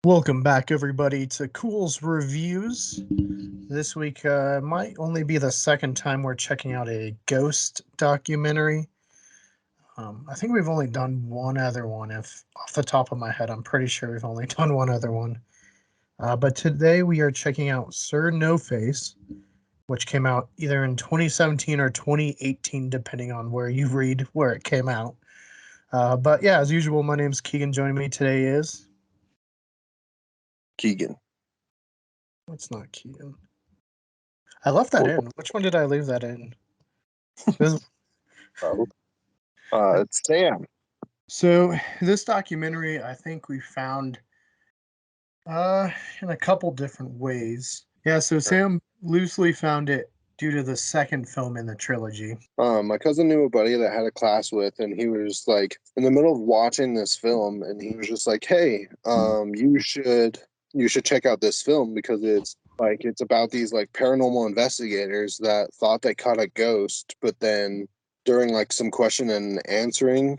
Welcome back, everybody, to Cool's Reviews. This week might only be the second time we're checking out a ghost documentary. I think we've only done one other one. If off the top of my head, I'm pretty sure we've only done one other one. But today we are checking out Sir No Face, which came out either in 2017 or 2018, depending on where you read where it came out. But yeah, as usual, my name's Keegan. Joining me today is. Keegan. It's not Keegan. I left that in. Which one did I leave that in? It's Sam. So this documentary, I think we found in a couple different ways. Yeah, so Sam loosely found it due to the second film in the trilogy. My cousin knew a buddy that had a class with, and he was like in the middle of watching this film, and he was just like, "Hey, you should check out this film because it's about these like paranormal investigators that thought they caught a ghost, but then during like some question and answering,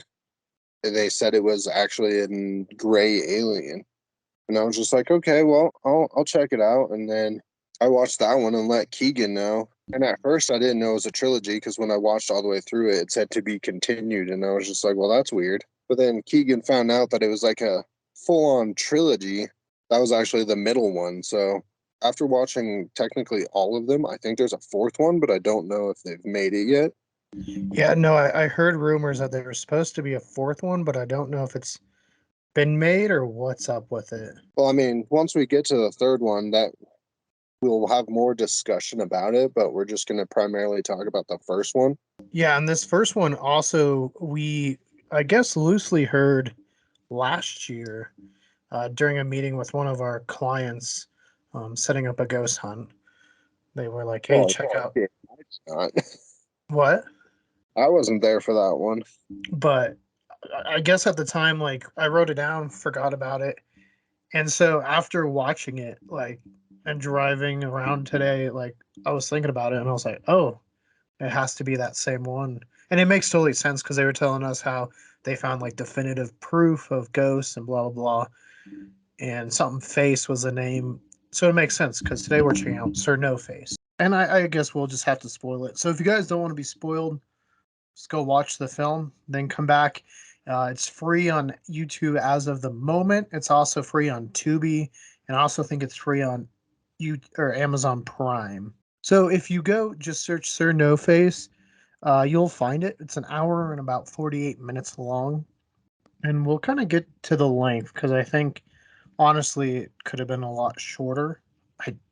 they said it was actually a gray alien." And I was just like, okay, well, I'll check it out. And then I watched that one and let Keegan know. And at first, I didn't know it was a trilogy because when I watched all the way through it, it said to be continued. And I was just like, well, that's weird. But then Keegan found out that it was like a full on trilogy. That was actually the middle one. So after watching technically all of them, I think there's a fourth one, but I don't know if they've made it yet. Yeah, no, I heard rumors that there was supposed to be a fourth one, but I don't know if it's been made or what's up with it. Well, I mean, once we get to the third one, that we'll have more discussion about it, but we're just going to primarily talk about the first one. Yeah, and this first one also I guess, loosely heard last year during a meeting with one of our clients setting up a ghost hunt. They were like, hey, Well, check out yeah, it's not. what? I wasn't there for that one. But I guess at the time, like, I wrote it down, forgot about it. And so after watching it, like, and driving around today, like, I was thinking about it and I was like, oh, it has to be that same one. And it makes totally sense because they were telling us how they found like definitive proof of ghosts and blah, blah, blah. And something face was the name. So it makes sense because today we're checking out Sir No Face. And I guess we'll just have to spoil it. So if you guys don't want to be spoiled, just go watch the film, then come back. It's free on YouTube as of the moment. It's also free on Tubi, and I also think it's free on Amazon Prime. So if you go, just search Sir No Face, you'll find it. It's an hour and about 48 minutes long, and we'll kind of get to the length because I think honestly it could have been a lot shorter.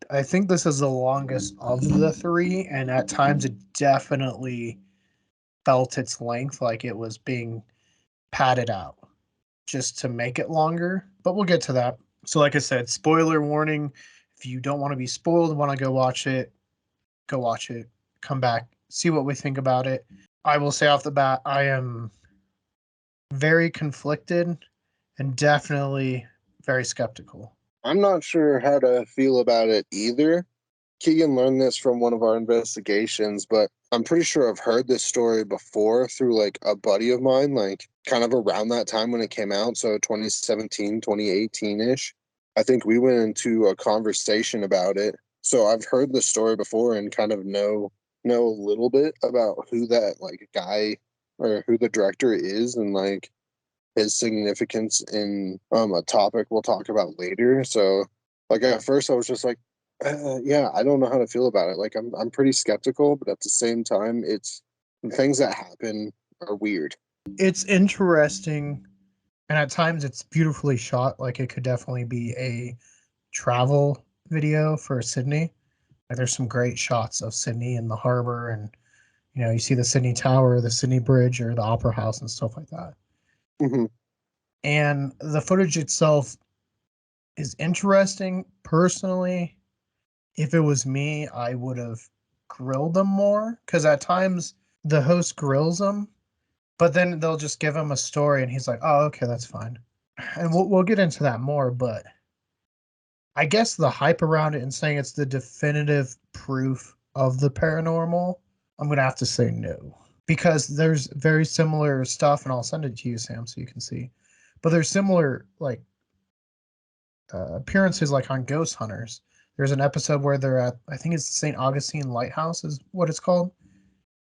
I think this is the longest of the three, and at times it definitely felt its length like it was being padded out just to make it longer. But we'll get to that. So, like I said, spoiler warning. If you don't want to be spoiled, want to go watch it, go watch it. Come back, see what we think about it. I will say off the bat, I am very conflicted and definitely very skeptical. I'm not sure how to feel about it either. Keegan learned this from one of our investigations, but I'm pretty sure I've heard this story before through like a buddy of mine, like kind of around that time when it came out. So 2017, 2018 ish. I think we went into a conversation about it. So I've heard the story before and kind of know a little bit about who that like guy or who the director is and like his significance in a topic we'll talk about later. So like at first I was just like, yeah, I don't know how to feel about it. Like I'm pretty skeptical, but at the same time, it's things that happen are weird. It's interesting, and at times it's beautifully shot. Like it could definitely be a travel video for Sydney. Like there's some great shots of Sydney and the harbor, and you see the Sydney Tower, the Sydney Bridge, or the Opera House and stuff like that. Hmm. And the footage itself is interesting. Personally, if it was me, I would have grilled them more because at times the host grills them, but then they'll just give him a story and he's like, "Oh, okay, that's fine." And we'll get into that more, but I guess the hype around it and saying it's the definitive proof of the paranormal, I'm gonna have to say no. Because there's very similar stuff, and I'll send it to you, Sam, so you can see. But there's similar like appearances like on Ghost Hunters. There's an episode where they're at, I think it's St. Augustine Lighthouse is what it's called,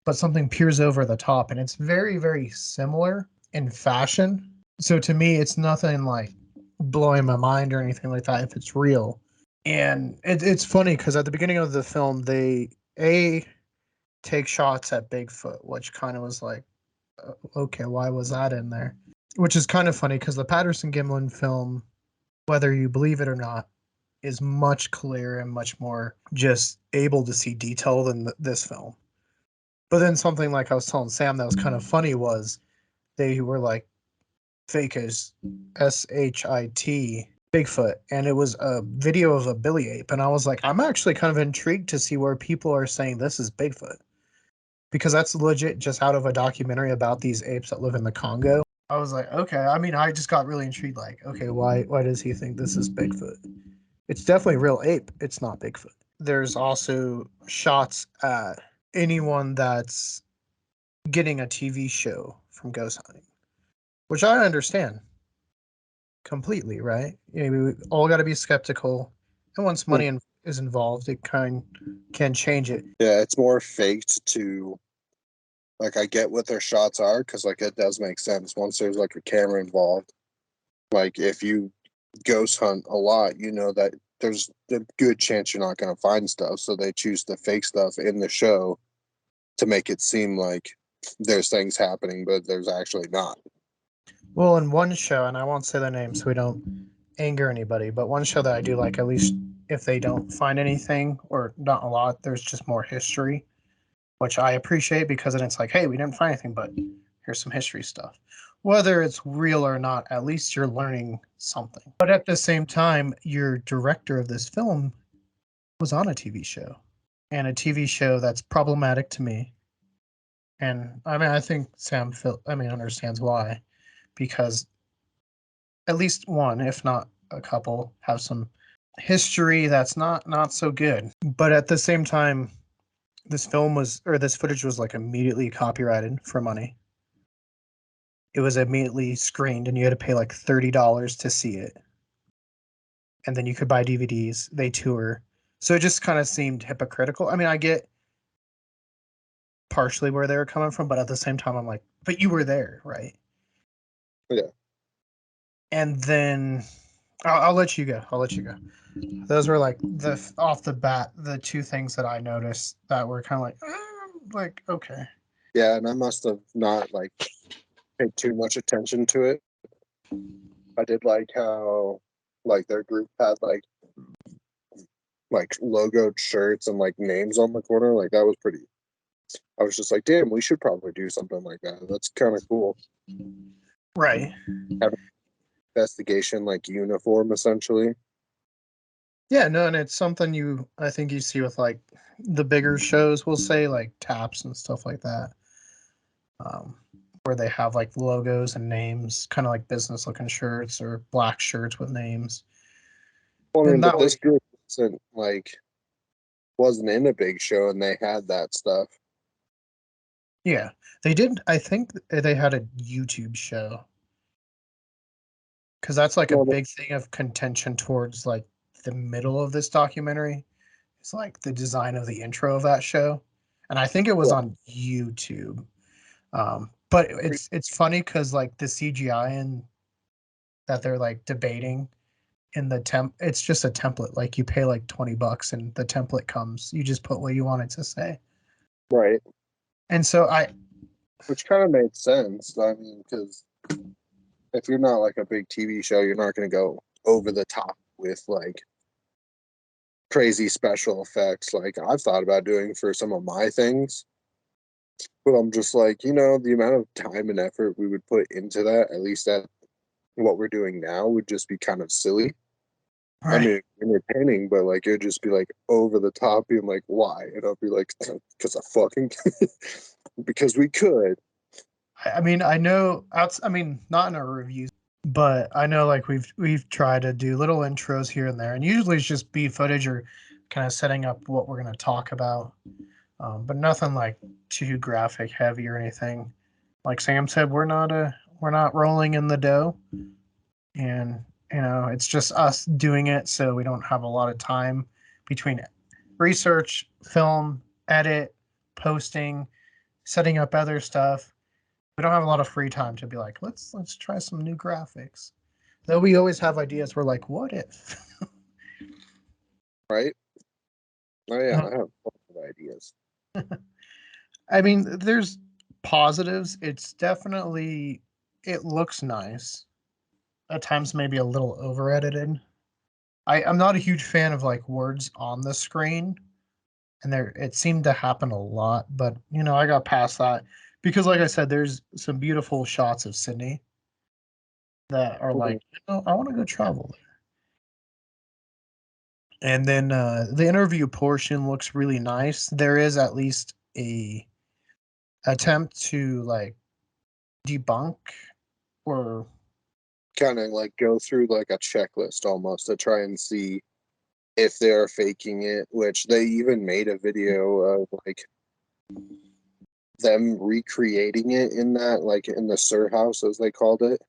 but something peers over the top, and it's very, very similar in fashion. So to me, it's nothing like blowing my mind or anything like that if it's real. And it's funny because at the beginning of the film, they a take shots at Bigfoot, which kind of was like, okay, why was that in there? Which is kind of funny because the Patterson Gimlin film, whether you believe it or not, is much clearer and much more just able to see detail than this film. But then something like I was telling Sam that was kind of funny was they were like fake as SHIT Bigfoot, and it was a video of a billy ape, and I was like, I'm actually kind of intrigued to see where people are saying this is Bigfoot because that's legit just out of a documentary about these apes that live in the Congo. I was like, okay. I mean, I just got really intrigued. Like, okay, why does he think this is Bigfoot? It's definitely real ape. It's not Bigfoot. There's also shots at anyone that's getting a TV show from ghost hunting, which I understand completely, right? You know, we all got to be skeptical, and once money is involved, it can change it. Yeah, it's more faked to like I get what their shots are because like it does make sense once there's like a camera involved. Like if you ghost hunt a lot, you know that there's a good chance you're not going to find stuff, so they choose to fake stuff in the show to make it seem like there's things happening, but there's actually not. Well, in one show, and I won't say the name so we don't anger anybody, but one show that I do like, at least if they don't find anything or not a lot, there's just more history, which I appreciate because then it's like, hey, we didn't find anything, but here's some history stuff. Whether it's real or not, at least you're learning something. But at the same time, your director of this film was on a TV show, and a TV show that's problematic to me. And I mean, I think understands why, because at least one, if not a couple, have some history that's not so good. But at the same time, this footage was like immediately copyrighted for money. It was immediately screened, and you had to pay like $30 to see it, and then you could buy DVDs. They tour, so it just kind of seemed hypocritical. I mean, I get partially where they were coming from, but at the same time, I'm like, but you were there, right? Yeah. And then I'll let you go. I'll let you go. Those were like the off the bat the two things that I noticed that were kind of like okay. Yeah, and I must have not like paid too much attention to it. I did like how like their group had like logoed shirts and like names on the corner. Like that was pretty. I was just like, damn, we should probably do something like that. That's kind of cool. Right. Have an investigation like uniform essentially. Yeah, no, and it's something I think you see with like the bigger shows, we'll say like taps and stuff like that. Um, where they have like logos and names, kind of like business looking shirts or black shirts with names. Well, I mean, And but that this way, group wasn't in a big show and they had that stuff. yeah, they did. I think they had a YouTube show because that's like a Well, big thing of contention towards like the middle of this documentary. It's like the design of the intro of that show, and I think it was yeah, on YouTube. But it's funny because like the CGI and that they're like debating in the it's just a template. Like you pay like $20 and the template comes. You just put what you want it to say. right. And so Which kind of made sense. I mean, because if you're not like a big TV show, you're not going to go over the top with like crazy special effects like I've thought about doing for some of my things. But I'm just like, the amount of time and effort we would put into that, at least at what we're doing now, would just be kind of silly. I right. mean, entertaining, but like it would just be like over the top, being like, why? And I'll be like, because I fucking, because we could. I mean, I know. I mean, not in our reviews, but I know like we've tried to do little intros here and there, and usually it's just B footage or kind of setting up what we're gonna talk about. But nothing like too graphic heavy or anything. Like Sam said, we're not rolling in the dough, and You know, it's just us doing it, so we don't have a lot of time between research, film, edit, posting, setting up other stuff. We don't have a lot of free time to be like, let's try some new graphics. Though we always have ideas. We're like, what if? right? Oh yeah, No, I have lots of ideas. I mean, there's positives. It's definitely it looks nice. At times, maybe a little over edited. I'm not a huge fan of like words on the screen, and there it seemed to happen a lot. But I got past that because, like I said, there's some beautiful shots of Sydney that are Mhm. like, I want to go travel there. And then the interview portion looks really nice. There is at least a attempt to like debunk or Kind of like go through like a checklist almost to try and see if they're faking it, which they even made a video of like them recreating it in that like in the Sir house as they called it.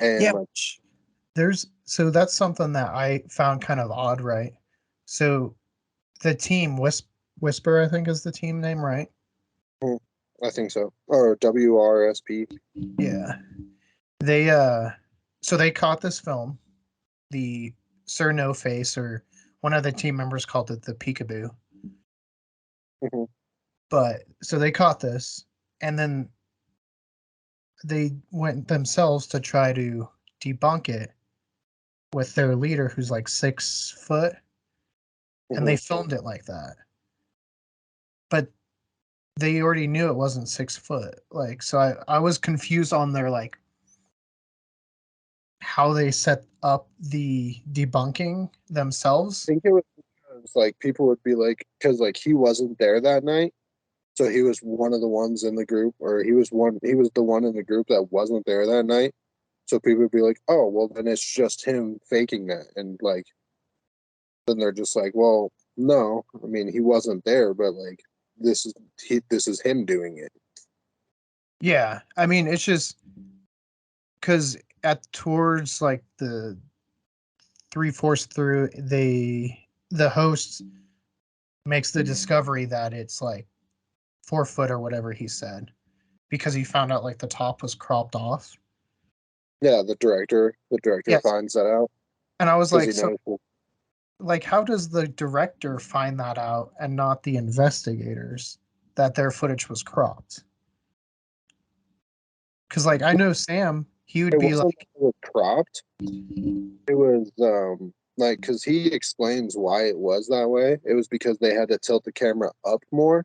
yeah, And like there's so that's something that I found kind of odd, right? So the team Whisper, I think is the team name, right? hmm, I think so. Or WRSP. Yeah. They so they caught this film, the Sir No Face, or one of the team members called it the peekaboo. Hmm. But so they caught this, and then they went themselves to try to debunk it with their leader who's like 6 foot, and Hmm. they filmed it like that. But they already knew it wasn't 6 foot. Like, so I was confused on their like how they set up the debunking I themselves. think it was because like people would be like, because like he wasn't there that night, so he was one of the ones in the group, or he was the one in the group that wasn't there that night. So people would be like, oh, well, then it's just him faking that. And like, then they're just like, well, no, I mean, he wasn't there, but like, this is him doing it. Yeah, I mean it's just because at towards like the 3/4 through, the host makes the discovery that it's like 4 foot or whatever he said because he found out like the top was cropped off. Yeah, the director Yes, finds that out and I was because like, he so knows. Well, like how does the director find that out and not the investigators that their footage was cropped? Because like I know Sam, he would it be wasn't like, that it was cropped. It was like because he explains why it was that way. It was because they had to tilt the camera up more,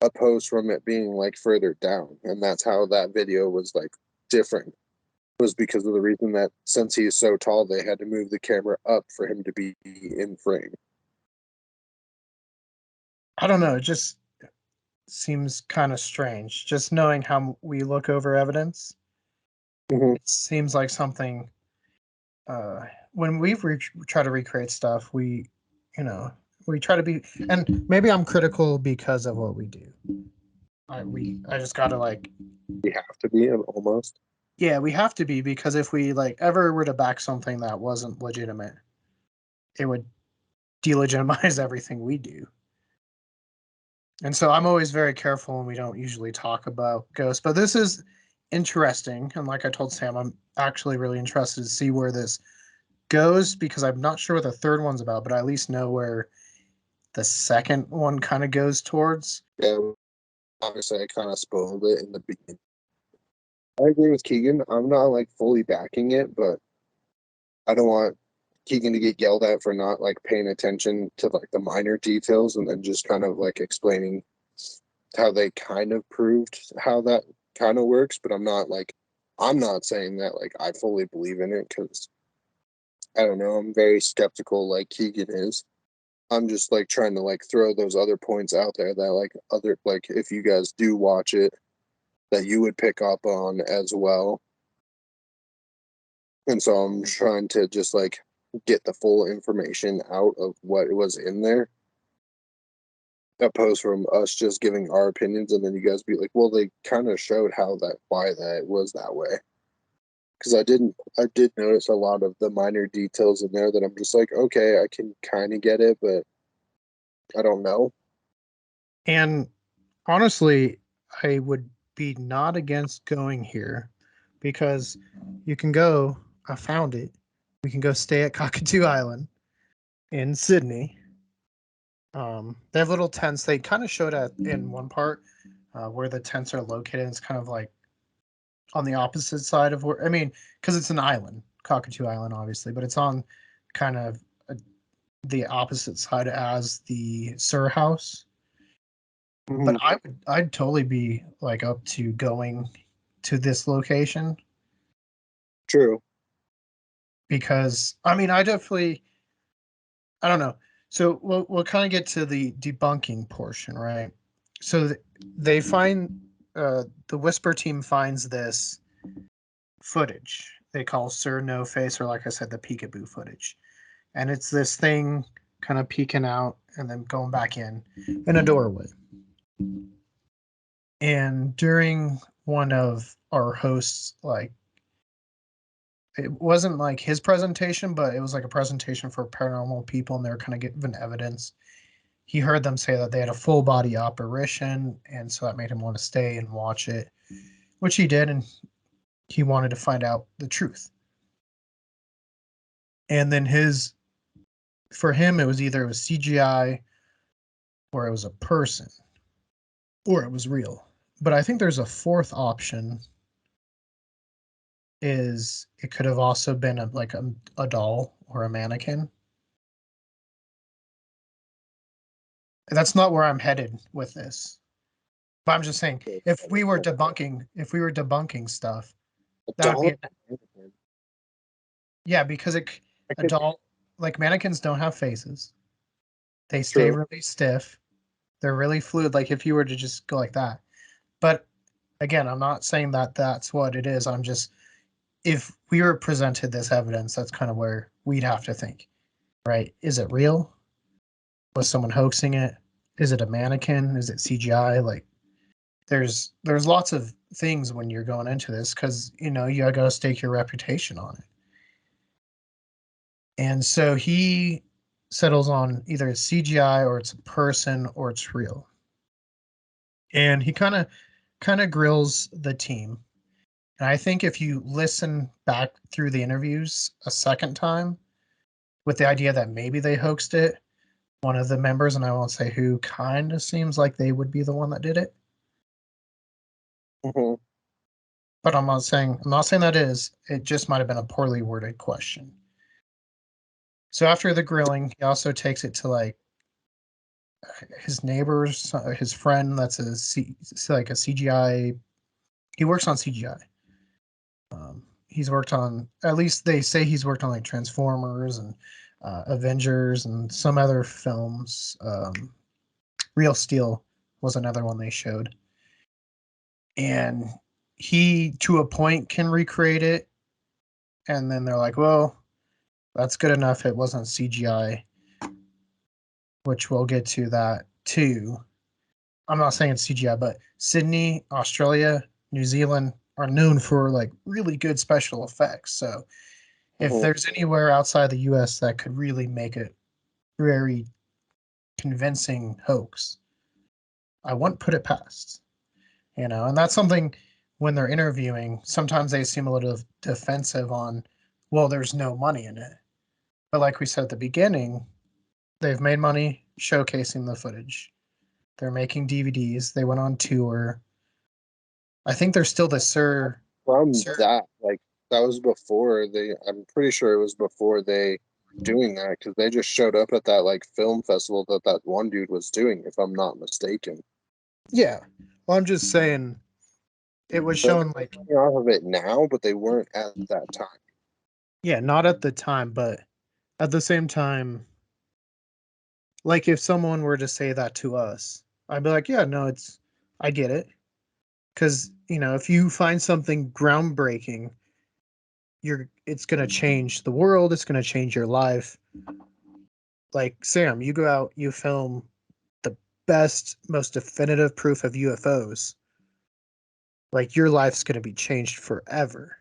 opposed from it being like further down, and that's how that video was like different. Was because of the reason that since he is so tall, they had to move the camera up for him to be in frame. I don't know, it just seems kind of strange. Just knowing how we look over evidence, Hmm. it seems like something. When try to recreate stuff, you know, we try to be, and maybe I'm critical because of what we do. I just gotta like, You have to be almost. yeah, we have to be because if we like ever were to back something that wasn't legitimate, it would delegitimize everything we do. And so I'm always very careful when we don't usually talk about ghosts. But this is interesting, and like I told Sam, I'm actually really interested to see where this goes because I'm not sure what the third one's about, but I at least know where the second one kind of goes towards. Yeah, obviously I kind of spoiled it in the beginning. I agree with Keegan. I'm not like fully backing it, but I don't want Keegan to get yelled at for not like paying attention to like the minor details and then just kind of like explaining how they kind of proved how that kind of works. But I'm not saying that like I fully believe in it because I don't know. I'm very skeptical, like Keegan is. I'm just like trying to like throw those other points out there that like other like if you guys do watch it that you would pick up on as well. And so I'm trying to just like get the full information out of what was in there, opposed from us just giving our opinions and then you guys be like, well, they kind of showed how that why that was that way. because I did notice a lot of the minor details in there that I'm just like, okay, I can kind of get it, but I don't know. And honestly, I would be not against going here because you can go. I found it. We can go stay at Cockatoo Island in Sydney. They have little tents. They kind of showed at in one part where the tents are located. It's kind of like on the opposite side of where I mean, because it's an island, Cockatoo Island, obviously, but it's on kind of the opposite side as the Sur House. But Mhm. I'd totally be like up to going to this location True. because I mean I definitely I don't know. So we'll kind of get to the debunking portion, right? So they find the Whisper team finds this footage they call Sir No Face, or like I said, the peekaboo footage, and it's this thing kind of peeking out and then going back in a doorway. And during one of our hosts like it wasn't like his presentation, but it was like a presentation for paranormal people, and they were kind of giving evidence. He heard them say that they had a full body apparition, and so that made him want to stay and watch it, which he did, and he wanted to find out the truth. And then for him, it was CGI or it was a person or it was real. But I think there's a fourth option is it could have also been a doll or a mannequin. That's not where I'm headed with this. But I'm just saying, if we were debunking stuff, A that would be dollar. a, yeah, because I a could. doll like mannequins don't have faces. They stay True. really stiff. They're really fluid. Like if you were to just go like that. But again, I'm not saying that that's what it is. I'm just if we were presented this evidence, that's kind of where we'd have to think, right? Is it real? Was someone hoaxing it? Is it a mannequin? Is it CGI? Like there's lots of things when you're going into this because you got to stake your reputation on it. And so he settles on either it's CGI or it's a person or it's real. And he kind of grills the team. And I think if you listen back through the interviews a second time with the idea that maybe they hoaxed it, one of the members, and I won't say who, kind of seems like they would be the one that did it. Hmm. But I'm not saying that is. It just might have been a poorly worded question. So after the grilling, he also takes it to like his neighbors, his friend that's like a CGI. He works on CGI. He's worked on at least they say he's worked on like Transformers and Avengers and some other films. Real Steel was another one they showed, and he to a point can recreate it. And then they're like, "Well, that's good enough. It wasn't CGI," which we'll get to that too. I'm not saying it's CGI, but Sydney, Australia, New Zealand are known for like really good special effects. So if Hmm. there's anywhere outside the US that could really make a very convincing hoax, I wouldn't put it past. And that's something when they're interviewing, sometimes they seem a little defensive on, well, there's no money in it. But like we said at the beginning, they've made money showcasing the footage. They're making DVDs. They went on tour. I think they're still the From Sir. that, like that was before they. I'm pretty sure it was before they doing that because they just showed up at that like film festival that that one dude was doing, if I'm not mistaken. Yeah. Well, I'm just saying it was They're shown like, making off of it now, but they weren't at that time. yeah, not at the time, but at the same time, like if someone were to say that to us, I'd be like, yeah, no, I get it. Because, if you find something groundbreaking, it's going to change the world, it's going to change your life. Like, Sam, you go out, you film the best, most definitive proof of UFOs, like your life's going to be changed forever.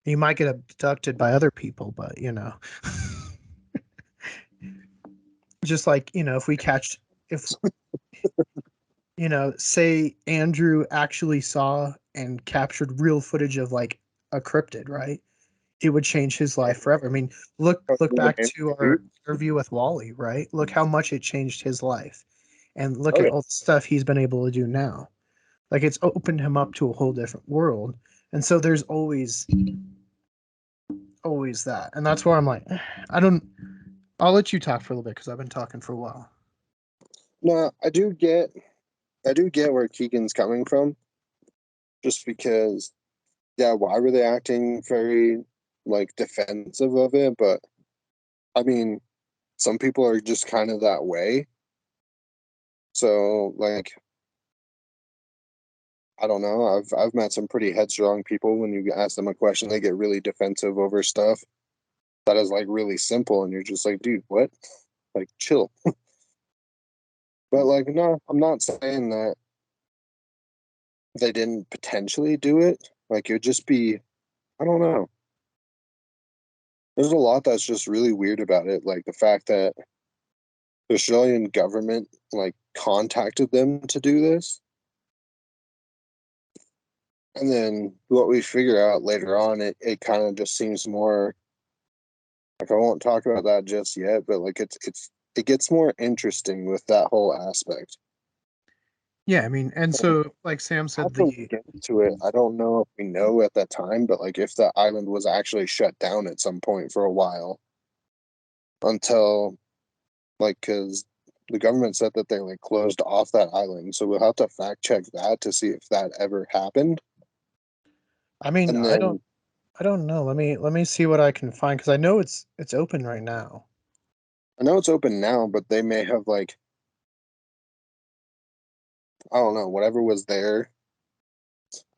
You might get abducted by other people, but just like, if we catch, if, say Andrew actually saw and captured real footage of like a cryptid, right? It would change his life forever. I mean, look back to our interview with Wally, right? Look how much it changed his life. And look Oh at yeah. all the stuff he's been able to do now. Like it's opened him up to a whole different world. And so there's always that. And that's where I'm like, I don't I'll let you talk for a little bit because I've been talking for a while. No, I do get where Keegan's coming from, just because yeah, why were they acting very like defensive of it? But I mean, some people are just kind of that way. So like I don't know. I've met some pretty headstrong people. When you ask them a question, they get really defensive over stuff that is like really simple, and you're just like, dude, what? Like, chill. But like, no, I'm not saying that they didn't potentially do it. Like, it would just be, I don't know. There's a lot that's just really weird about it. Like the fact that the Australian government like contacted them to do this, and then what we figure out later on, it kind of just seems more like I won't talk about that just yet, but like it gets more interesting with that whole aspect. Yeah, I mean, and And so like Sam how said, to look into it, I don't know if we know at that time, but like if the island was actually shut down at some point for a while until like because the government said that they like closed off that island, so we'll have to fact check that to see if that ever happened. I mean, And I don't then I don't know. Let me see what I can find because I know it's open right now. I know it's open now, but they may have like I don't know whatever was there.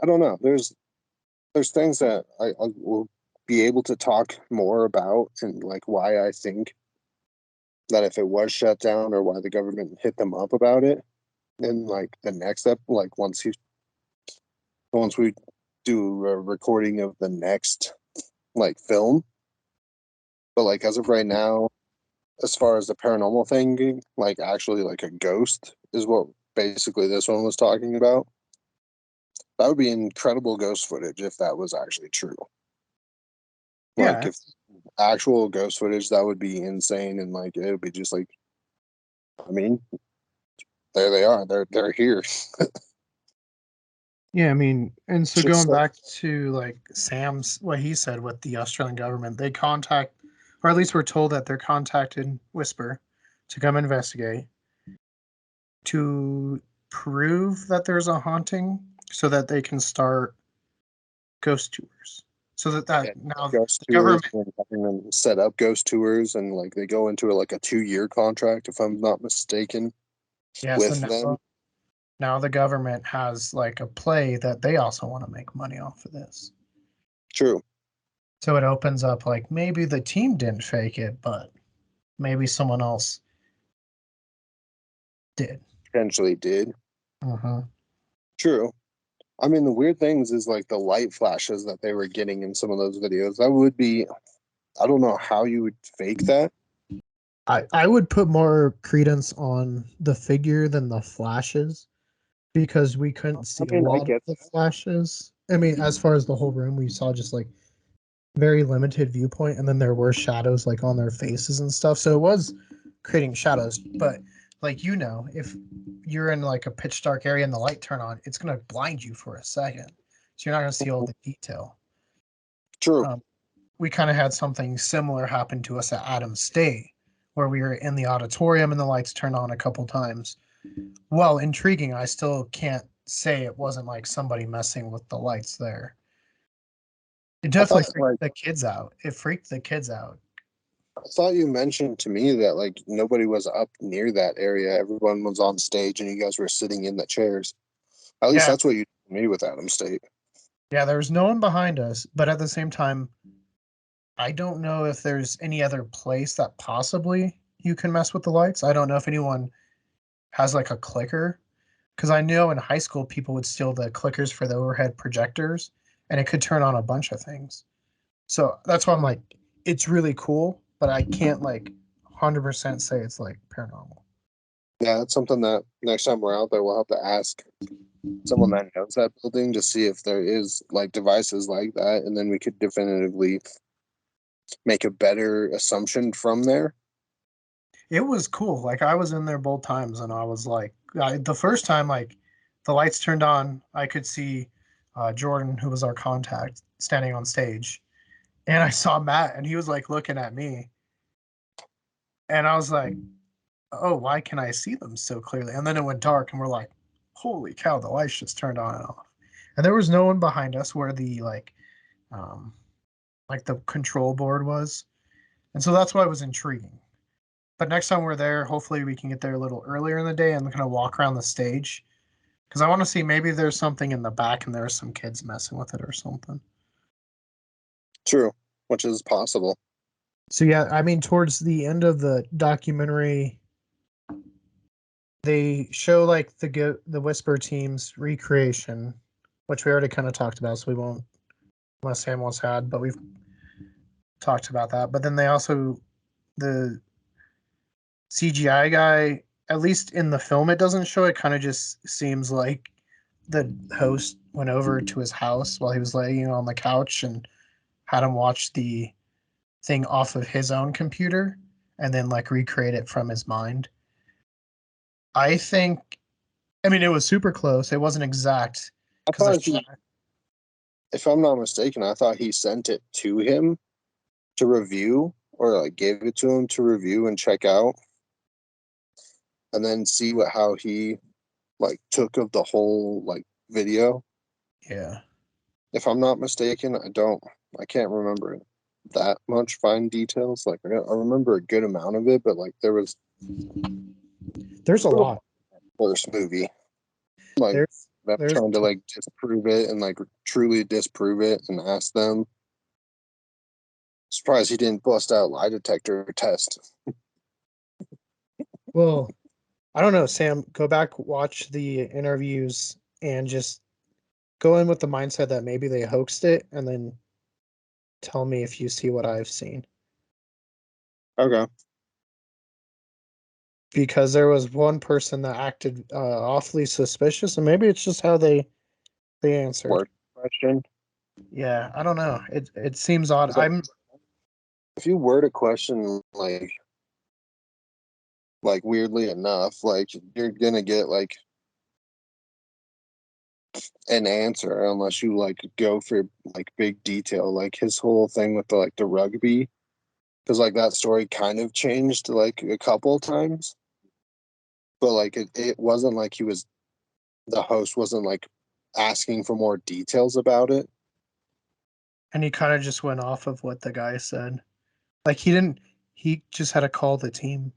I don't know. There's things that I will be able to talk more about and like why I think that if it was shut down or why the government hit them up about it in like the next step, like once we do a recording of the next like film. But like as of right now, as far as the paranormal thing, like actually like a ghost is what basically this one was talking about. That would be incredible ghost footage if that was actually true. Like Yeah, if actual ghost footage, that would be insane, and like it would be just like I mean, there they are. They're here. yeah. I mean, and so Just going like back to like Sam's what he said with the Australian government, they contact, or at least we're told that they're contacted Whisper to come investigate to prove that there's a haunting, so that they can start ghost tours. So that yeah, now ghost the tours government, and having them set up ghost tours, and like they go into like a 2 year contract, if I'm not mistaken, yeah. So with them. now the government has like a play that they also want to make money off of this. True, So it opens up like maybe the team didn't fake it, but maybe someone else did. potentially did. Uh-huh. True. I mean, the weird things is like the light flashes that they were getting in some of those videos. That would be, I don't know how you would fake that. I would put more credence on the figure than the flashes because we couldn't I see a mean, I lot of get the flashes. I mean, as far as the whole room, we saw just like very limited viewpoint, and then there were shadows like on their faces and stuff. So it was creating shadows, but like if you're in like a pitch dark area and the light turn on, it's gonna blind you for a second, so you're not gonna see all that. the detail. True. Um, we kind of had something similar happen to us at Adams State, where we were in the auditorium and the lights turned on a couple times. Well, intriguing. I still can't say it wasn't like somebody messing with the lights there. It I definitely thought freaked like the kids out. It freaked the kids out. I thought you mentioned to me that like nobody was up near that area. Everyone was on stage and you guys were sitting in the chairs. At least Yeah, that's what you told me with Adam State. yeah. There was no one behind us, but at the same time, I don't know if there's any other place that possibly you can mess with the lights. I don't know if anyone has like a clicker, because I know in high school people would steal the clickers for the overhead projectors, and it could turn on a bunch of things. So that's why I'm like, it's really cool, but I can't like 100% say it's like paranormal. Yeah, that's something that next time we're out there, we'll have to ask someone that knows that building to see if there is like devices like that, and then we could definitively make a better assumption from there. It was cool. Like I was in there both times, and I was like, the first time, like the lights turned on, I could see Jordan, who was our contact, standing on stage, and I saw Matt, and he was like looking at me, and I was like, oh, why can I see them so clearly? And then it went dark, and we're like, holy cow, the lights just turned on and off, and there was no one behind us where the um, like the control board was, and so that's why it was intriguing. But next time we're there, hopefully we can get there a little earlier in the day and kind of walk around the stage because I want to see maybe there's something in the back and there's some kids messing with it or something. True, which is possible. So yeah, I mean, towards the end of the documentary, they show like the Whisper team's recreation, which we already kind of talked about, so we won't unless Sam wants to add, but we've talked about that. But then they also the CGI guy, at least in the film, it doesn't show. It kind of just seems like the host went over to his house while he was laying on the couch and had him watch the thing off of his own computer and then like recreate it from his mind. I think, I mean, it was super close. It wasn't exact I because thought he, if I'm not mistaken, I thought he sent it to him to review or like gave it to him to review and check out and then see what how he like took of the whole like video. yeah. If I'm not mistaken, I can't remember that much fine details. Like I remember a good amount of it, but like there was There's a lot. first movie like There's them there's trying to like disprove it and like truly disprove it and ask them. Surprised he didn't bust out lie detector test. well, I don't know, Sam, go back, watch the interviews and just go in with the mindset that maybe they hoaxed it and then tell me if you see what I've seen. Okay. Because there was one person that acted awfully suspicious, and maybe it's just how they answered. Word question. Yeah, I don't know. It seems odd. 'Cause, like, I'm if you word a question like weirdly enough, like you're gonna get like an answer unless you like go for like big detail. Like his whole thing with the like the rugby, because like that story kind of changed like a couple times, but like it wasn't like he was the host wasn't like asking for more details about it. and he kind of just went off of what the guy said. Like he didn't. He just had to call the team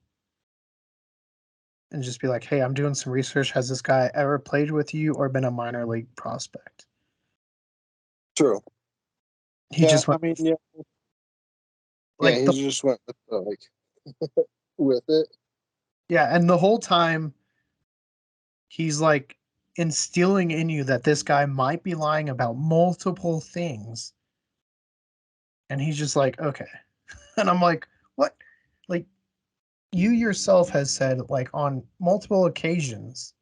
and just be like, "Hey, I'm doing some research. Has this guy ever played with you or been a minor league prospect?" True. He Yeah, just I went mean, yeah, yeah. like the He just went with like with it. yeah, and the whole time he's like instilling in you that this guy might be lying about multiple things, and he's just like, "Okay," and I'm like, "What?" Like you yourself has said like on multiple occasions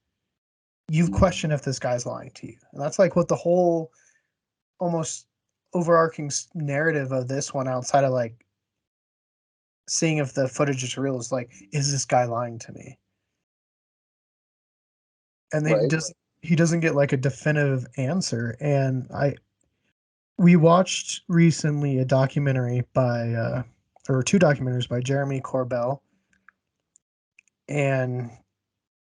you've questioned if this guy's lying to you, and that's like what the whole almost overarching narrative of this one outside of like seeing if the footage is real is like, is this guy lying to me? And Right. he doesn't get like a definitive answer. And I we watched recently a documentary by or two documentaries by Jeremy Corbell, and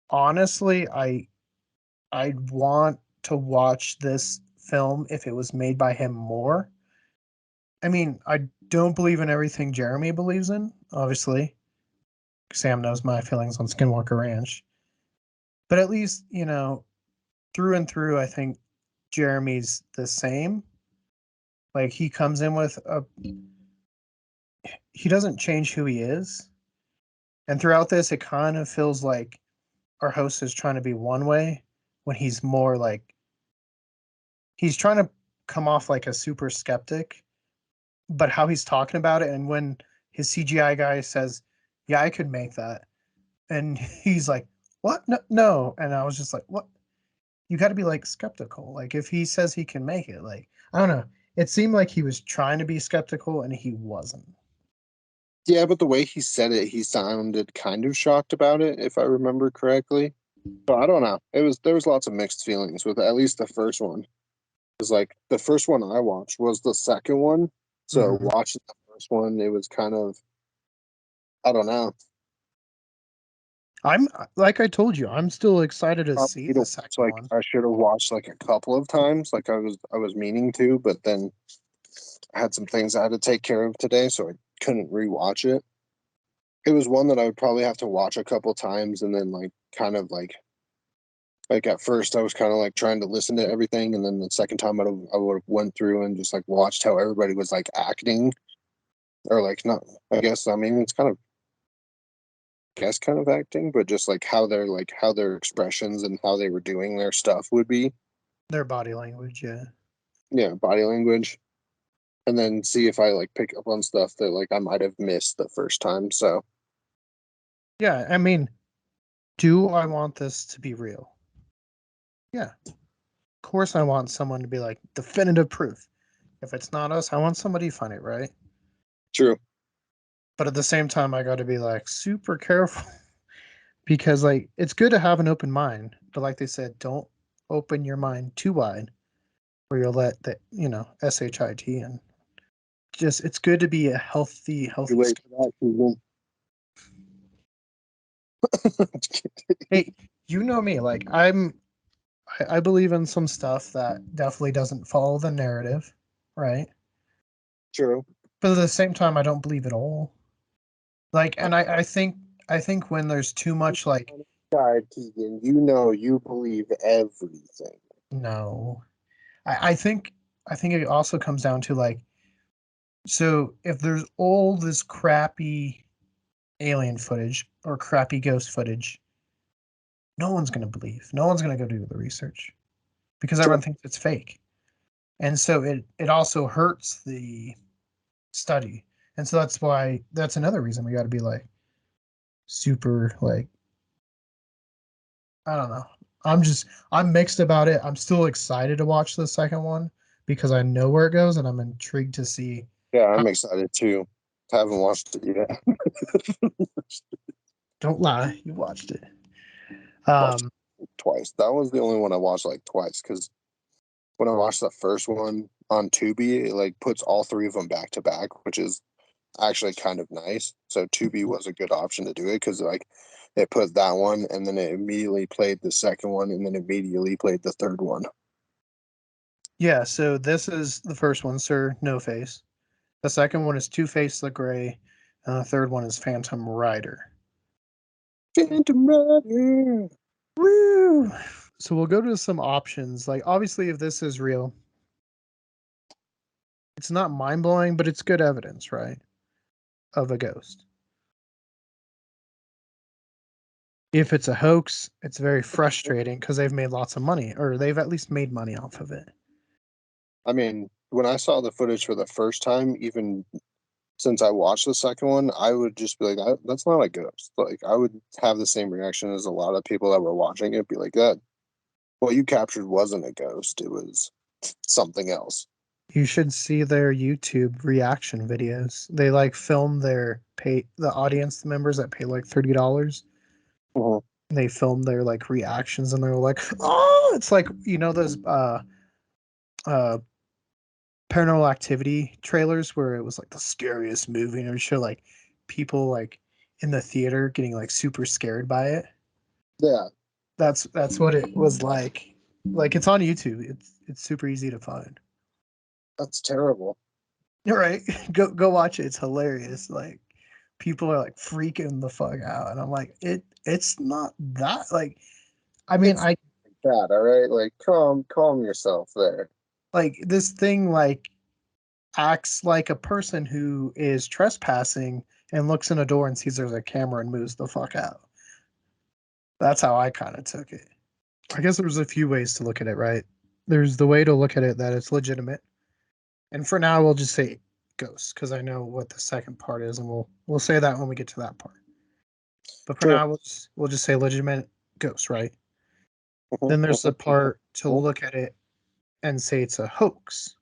honestly I'd want to watch this film if it was made by him more. I mean, I don't believe in everything Jeremy believes in, obviously. Sam knows my feelings on Skinwalker Ranch. But at least, through and through, I think Jeremy's the same. Like he comes in with he doesn't change who he is. And throughout this, it kind of feels like our host is trying to be one way when he's more like he's trying to come off like a super skeptic, but how he's talking about it, and when his CGI guy says, "Yeah, I could make that," and he's like, "What? No, no," and I was just like, "What?" You got to be like skeptical. Like if he says he can make it, like I don't know. It seemed like he was trying to be skeptical, and he wasn't. Yeah, but the way he said it, he sounded kind of shocked about it, if I remember correctly. So I don't know. There was lots of mixed feelings with at least the first one. Because like the first one I watched was the second one. So Mm-hmm. watching the first one, it was kind of I don't know. I'm like I told you, I'm still excited to Probably see need to the watch, second like one. I should have watched like a couple of times, like I was meaning to, but then I had some things I had to take care of today, so I couldn't rewatch it. It was one that I would probably have to watch a couple times and then like kind of like at first I was kind of like trying to listen to everything, and then the second time I would have went through and just like watched how everybody was like acting or like not. I guess I mean it's kind of guess kind of acting, but just like how their expressions and how they were doing their stuff would be. Their body language, yeah. Yeah, body language, and then see if I like pick up on stuff that like I might have missed the first time. So Yeah, I mean, do I want this to be real? Yeah. Of course I want someone to be like definitive proof. If it's not us, I want somebody to find it, right? true, But at the same time I gotta be like super careful because like it's good to have an open mind, but like they said, don't open your mind too wide where you'll let the shit and just it's good to be a you healthy wait for that. hey, you know me, like I believe in some stuff that definitely doesn't follow the narrative, right? True. But at the same time I don't believe it all. Like and I think when there's too much like God, Keegan, you know you believe everything. no. I think it also comes down to like so if there's all this crappy alien footage or crappy ghost footage, no one's gonna believe. No one's gonna go do the research because True. everyone thinks it's fake. And so it also hurts the study. And so that's another reason we got to be like super like I don't know. I'm mixed about it. I'm still excited to watch the second one because I know where it goes and I'm intrigued to see Yeah, how. I'm excited too. Haven't watched it yet. Don't lie, you watched it. Watched Um, it twice. That was the only one I watched like twice because when I watched the first one on Tubi, it like puts all three of them back to back, which is actually kind of nice. So Tubi was a good option to do it because like it put that one and then it immediately played the second one and then immediately played the third one. yeah, so this is the first one, Sir No Face. The second one is Two Face the Gray. The third one is Phantom Rider. Phantom Rider. Woo! So we'll go to some options. Like obviously, if this is real, it's not mind blowing, but it's good evidence, right, of a ghost. If it's a hoax, it's very frustrating because they've made lots of money, or they've at least made money off of it. I mean, when I saw the footage for the first time, even since I watched the second one, I would just be like, "That's not a ghost." Like, I would have the same reaction as a lot of people that were watching it, be like, "That what you captured wasn't a ghost; it was something else." You should see their YouTube reaction videos. They like film their pay the audience members that pay like $30. Mhm. They film their like reactions and they're like, oh, it's like those uh paranormal activity trailers where it was like the scariest movie and it would show like people like in the theater getting like super scared by it. Yeah, That's what it was like. Like it's on YouTube. It's super easy to find. that's terrible. All right, go watch it. It's hilarious. Like people are like freaking the fuck out, and I'm like, it's not that like. I mean, It's I like that, all right. Like, calm yourself there. like this thing like acts like a person who is trespassing and looks in a door and sees there's a camera and moves the fuck out. That's how I kind of took it. I guess there's a few ways to look at it, right? There's the way to look at it that it's legitimate, and for now we'll just say ghosts because I know what the second part is, and we'll say that when we get to that part. But for Sure. now, we'll just say legitimate ghosts, right? Mhm, Then there's the mhm, part to mhm, look at it and say it's a hoax,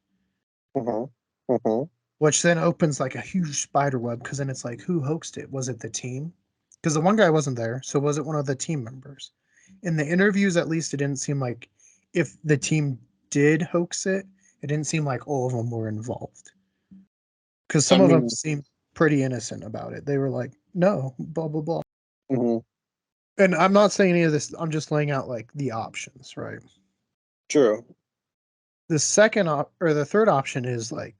mhm, mhm. which then opens like a huge spider web because then it's like, who hoaxed it? Was it the team? Because the one guy wasn't there, so was it one of the team members? In the interviews, at least, it didn't seem like if the team did hoax it, it didn't seem like all of them were involved. Because I some of them mean, seemed pretty innocent about it. They were like, no, blah, blah, blah. mhm, And I'm not saying any of this, I'm just laying out like the options, right? true. The or the third option is like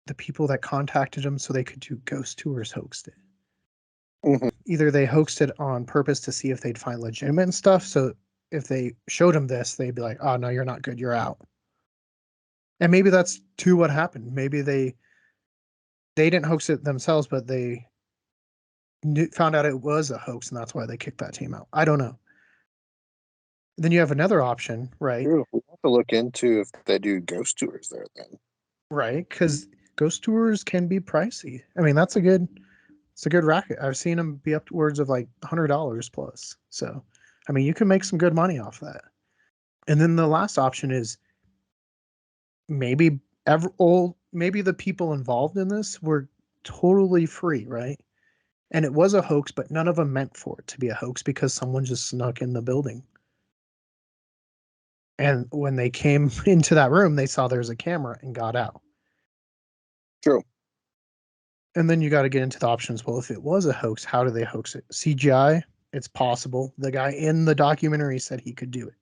the people that contacted him so they could do ghost tours hoaxed it. Mhm. Either they hoaxed it on purpose to see if they'd find legitimate stuff. So if they showed him this, they'd be like, oh, no, you're not good. You're out. And maybe that's too what happened. Maybe they didn't hoax it themselves, but they found out it was a hoax and that's why they kicked that team out. I don't know. Then you have another option, right? True. We have to look into if they do ghost tours there then. Right? Because ghost tours can be pricey. I mean, it's a good racket. I've seen them be upwards of like $100 plus. So, I mean, you can make some good money off that. And then the last option is maybe maybe the people involved in this were totally free, right? And it was a hoax, but none of them meant for it to be a hoax because someone just snuck in the building. And when they came into that room, they saw there's a camera and got out. True. And then you got to get into the options. Well, if it was a hoax, how do they hoax it? CGI, it's possible. The guy in the documentary said he could do it.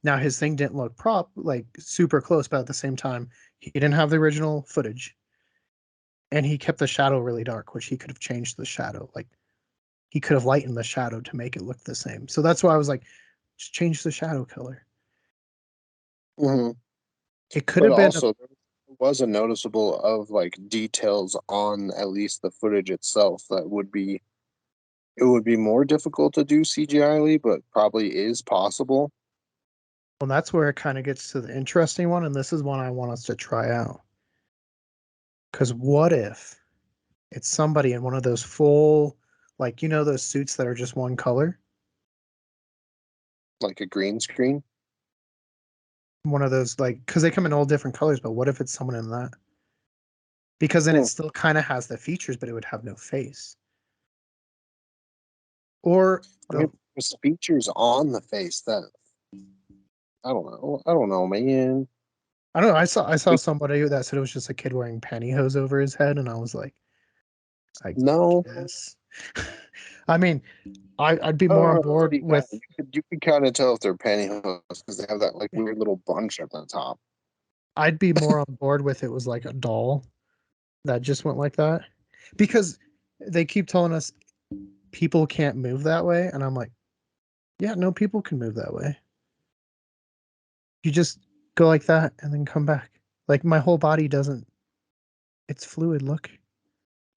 Now his thing didn't look like super close, but at the same time, he didn't have the original footage, and he kept the shadow really dark, which he could have changed the shadow. Like he could have lightened the shadow to make it look the same. So that's why I was like, just change the shadow color. Hmm. It could But have been also, there was a noticeable of like details on at least the footage itself that would be it would be more difficult to do CGI-ly, but probably is possible. well, that's where it kind of gets to the interesting one, and this is one I want us to try out. Because what if it's somebody in one of those full, like those suits that are just one color, Like a green screen. one of those like because they come in all different colors. But what if it's someone in that? Because then it Hmm. still kind of has the features, but it would have no face. Or I mean, the there's features on the face that I don't know. I don't know, man. I don't know. I saw somebody that said it was just a kid wearing pantyhose over his head, and I was like, I No. guess. I mean, I'd be more on Oh, board see that. with You could kind of tell if they're pantyhose because they have that like weird little bunch at the top. I'd be more on board with it was like a doll that just went like that. Because they keep telling us people can't move that way, and I'm like, yeah, no, people can move that way. You just go like that and then come back. Like my whole body doesn't. It's fluid. Look.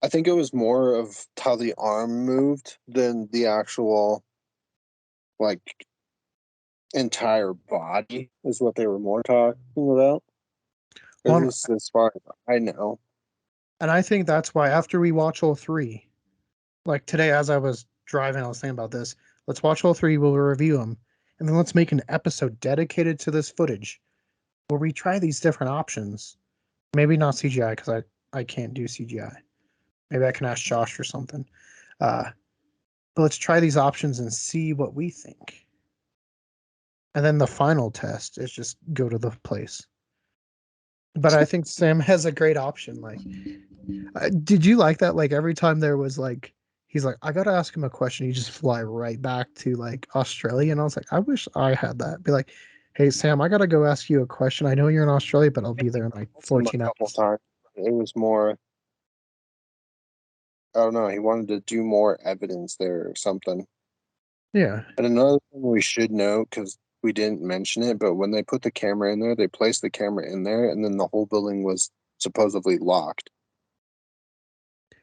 I think it was more of how the arm moved than the actual like entire body is what they were more talking about. At Well, least as far as I know. and I think that's why after we watch all three, like today as I was driving, I was thinking about this. Let's watch all three. We'll review them, and then let's make an episode dedicated to this footage where we try these different options. Maybe not CGI because I can't do CGI. Maybe I can ask Josh or something. Uh, but let's try these options and see what we think. And then the final test is just go to the place. But I think Sam has a great option. Like, did you like that? Like every time there was like, he's like, I gotta ask him a question. You just fly right back to like Australia, and I was like, I wish I had that. Be like, hey Sam, I gotta go ask you a question. I know you're in Australia, but I'll be there in like Asked him a 14 couple hours. times. It was more I don't know, he wanted to do more evidence there or something. Yeah, And another thing we should note, because we didn't mention it, but when they put the camera in there, they placed the camera in there, and then the whole building was supposedly locked.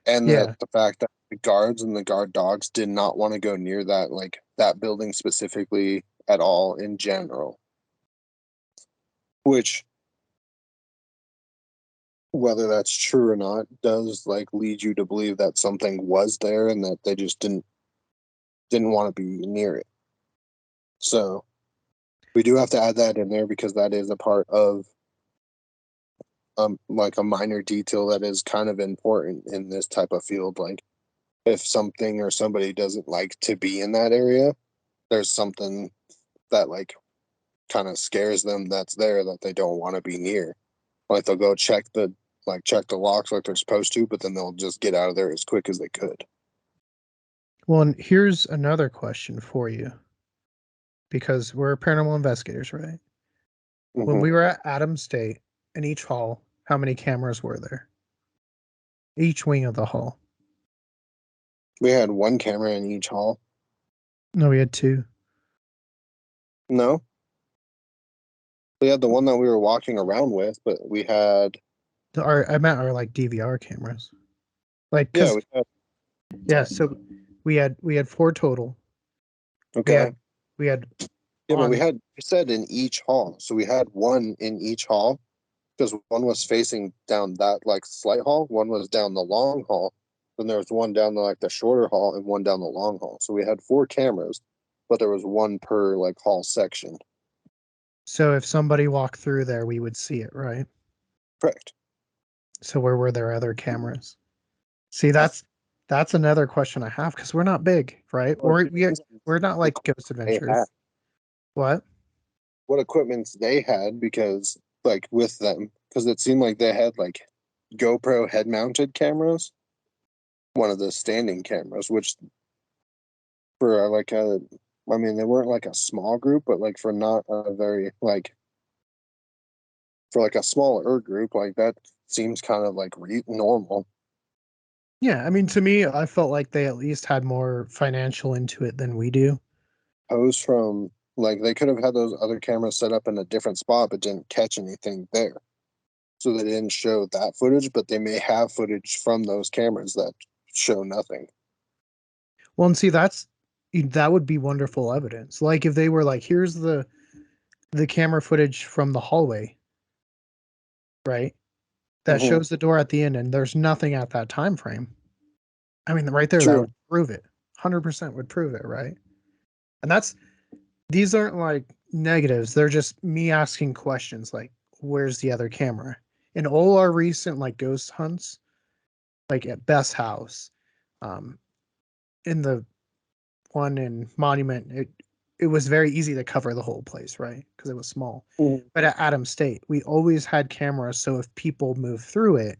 And that yeah, the fact that the guards and the guard dogs did not want to go near that, like that building specifically at all in general. Which whether that's true or not does like lead you to believe that something was there and that they just didn't want to be near it. So we do have to add that in there because that is a part of like a minor detail that is kind of important in this type of field. Like if something or somebody doesn't like to be in that area, there's something that like kind of scares them that's there that they don't want to be near. Like they'll go check the locks like they're supposed to, but then they'll just get out of there as quick as they could. Well, and here's another question for you because we're paranormal investigators, right? When Hmm. we were at Adams State in each hall, how many cameras were there? Each wing of the hall. We had one camera in each hall. No, we had two. No, we had the one that we were walking around with, but we had I meant our like DVR cameras. Like, yeah, cause we had yeah, so we had four total. We okay. had we had Yeah, but on we said in each hall. So we had one in each hall because one was facing down that like slight hall, one was down the long hall, then there was one down the like the shorter hall and one down the long hall. So we had four cameras, but there was one per like hall section. so if somebody walked through there, we would see it, right? Correct. So where were there other cameras? See, that's another question I have because we're not big, right? Well, it depends on We're not the like Ghost equipment they had. Adventures. What? What equipments they had because like with them because it seemed like they had like GoPro head mounted cameras, one of the standing cameras, which for like a I mean they weren't like a small group, but like for not a very like for like a smaller group like that seems kind of like normal. Yeah, I mean, to me, I felt like they at least had more financial into it than we do. Posts from like they could have had those other cameras set up in a different spot but didn't catch anything there. So they didn't show that footage, but they may have footage from those cameras that show nothing. Well, and see, that would be wonderful evidence. Like if they were like, here's the camera footage from the hallway, right? That Hmm. shows the door at the end, and there's nothing at that time frame. I mean, right there, that True. would prove it. 100% would prove it, right? And these aren't like negatives. They're just me asking questions like, where's the other camera? In all our recent like ghost hunts, like at Best House, um, in the one in Monument, it was very easy to cover the whole place, right? Because it was small. Mhm. But at Adams State, we always had cameras, so if people move through it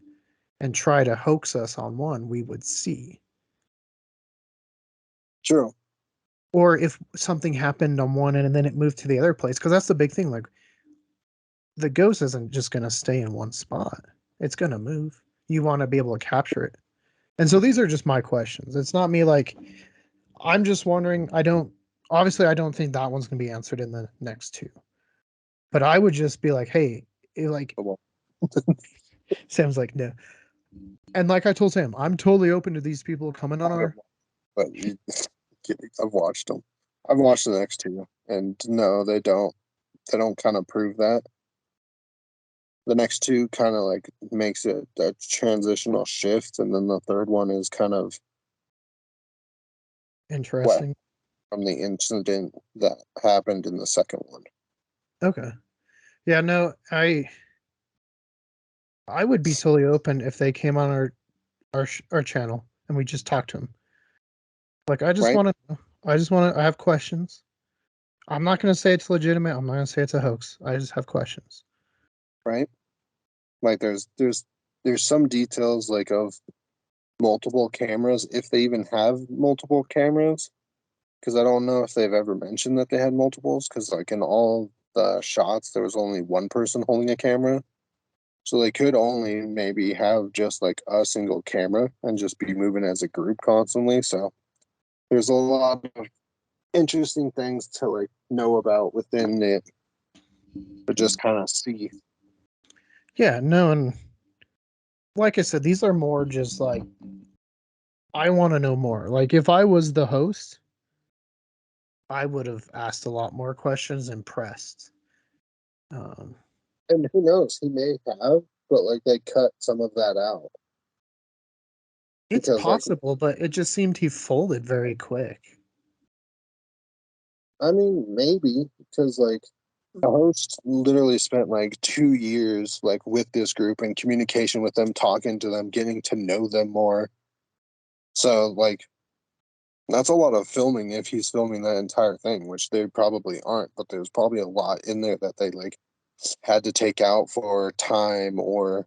and try to hoax us on one, we would see. True. Or if something happened on one and then it moved to the other place, because that's the big thing. Like the ghost isn't just going to stay in one spot; it's going to move. You want to be able to capture it. And so these are just my questions. It's not me like I'm just wondering. I don't think that one's going to be answered in the next two. But I would just be like, hey, like Well, Sam's like, no. And like I told Sam, I'm totally open to these people coming on I our. haven't, but I've watched them. I've watched the next two, and no, they don't. They don't kind of prove that. The next two kind of like makes it a transitional shift, and then the third one is kind of what Interesting. from the incident that happened in the second one, Okay. Yeah, no, I would be totally open if they came on our channel and we just talked to them. Like right? I have questions. I'm not going to say it's legitimate. I'm not going to say it's a hoax. I just have questions. Right? Like there's some details like of multiple cameras if they even have multiple cameras because I don't know if they've ever mentioned that they had multiples because like in all the shots there was only one person holding a camera. So they could only maybe have just like a single camera and just be moving as a group constantly. So there's a lot of interesting things to like know about within it, but just kind of see. Yeah, no, and like I said, these are more just like I want to know more. Like if I was the host, I would have asked a lot more questions and pressed. Um, And who knows, he may have. but like they cut some of that out It's because like possible, but it just seemed he folded very quick. I mean maybe because like the host literally spent like 2 years like with this group in communication with them, talking to them, getting to know them more. So like that's a lot of filming if he's filming that entire thing, which they probably aren't, but there's probably a lot in there that they like had to take out for time or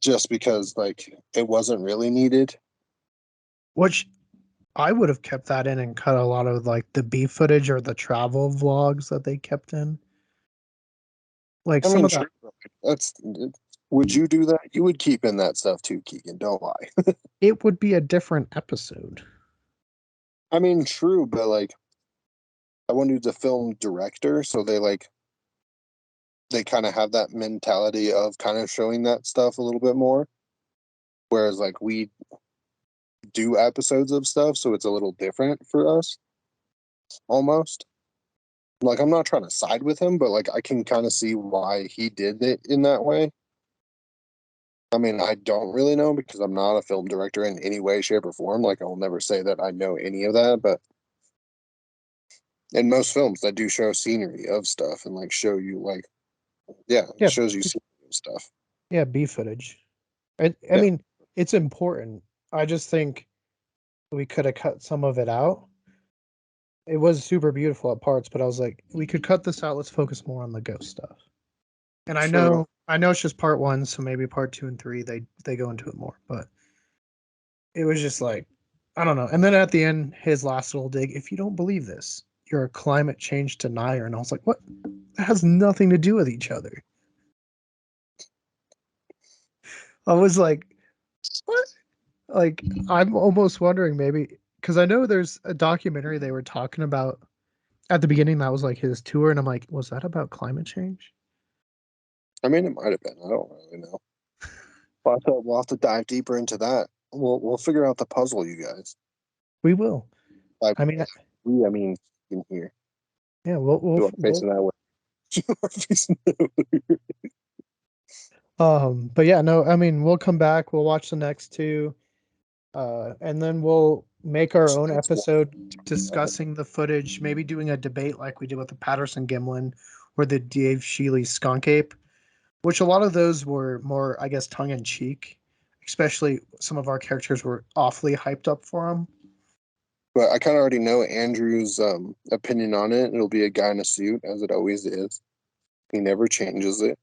just because like it wasn't really needed. Which I would have kept that in and cut a lot of like the B footage or the travel vlogs that they kept in. Like I some mean, of that, sure, that's would you do that? You would keep in that stuff too, Keegan, don't lie. it would be a different episode. I mean, true, but like I wanted to film director, so they kind of have that mentality of kind of showing that stuff a little bit more. Whereas like we do episodes of stuff, so it's a little different for us almost. Like I'm not trying to side with him, but like I can kind of see why he did it in that way. I mean, I don't really know because I'm not a film director in any way, shape, or form. Like I'll never say that I know any of that, but in most films that do show scenery of stuff and like show you like yeah, it Yeah, shows you scenery of stuff. yeah, B footage. I Yeah. mean, it's important. I just think we could have cut some of it out. It was super beautiful at parts, but I was like, we could cut this out. Let's focus more on the ghost stuff. And True. I know it's just part one, so maybe part two and three they go into it more. But it was just like, I don't know. And then at the end, his last little dig. If you don't believe this, you're a climate change denier. And I was like, what? That has nothing to do with each other. I was like, what? Like, I'm almost wondering maybe because I know there's a documentary they were talking about at the beginning that was like his tour, and I'm like, was that about climate change? I mean, it might have been. I don't really know. We'll have to dive deeper into that. We'll figure out the puzzle, you guys. We will. By I mean, we, I mean in here. yeah, You are facing that way. You are facing that way. but yeah, no, I mean, we'll come back, we'll watch the next two, and then we'll make our own It's one. episode discussing the footage, maybe doing a debate like we did with the Patterson Gimlin or the Dave Shealy Skunk Ape, which a lot of those were more, I guess, tongue in cheek, especially some of our characters were awfully hyped up for them. But I kind of already know Andrew's opinion on it. It'll be a guy in a suit, as it always is. He never changes it,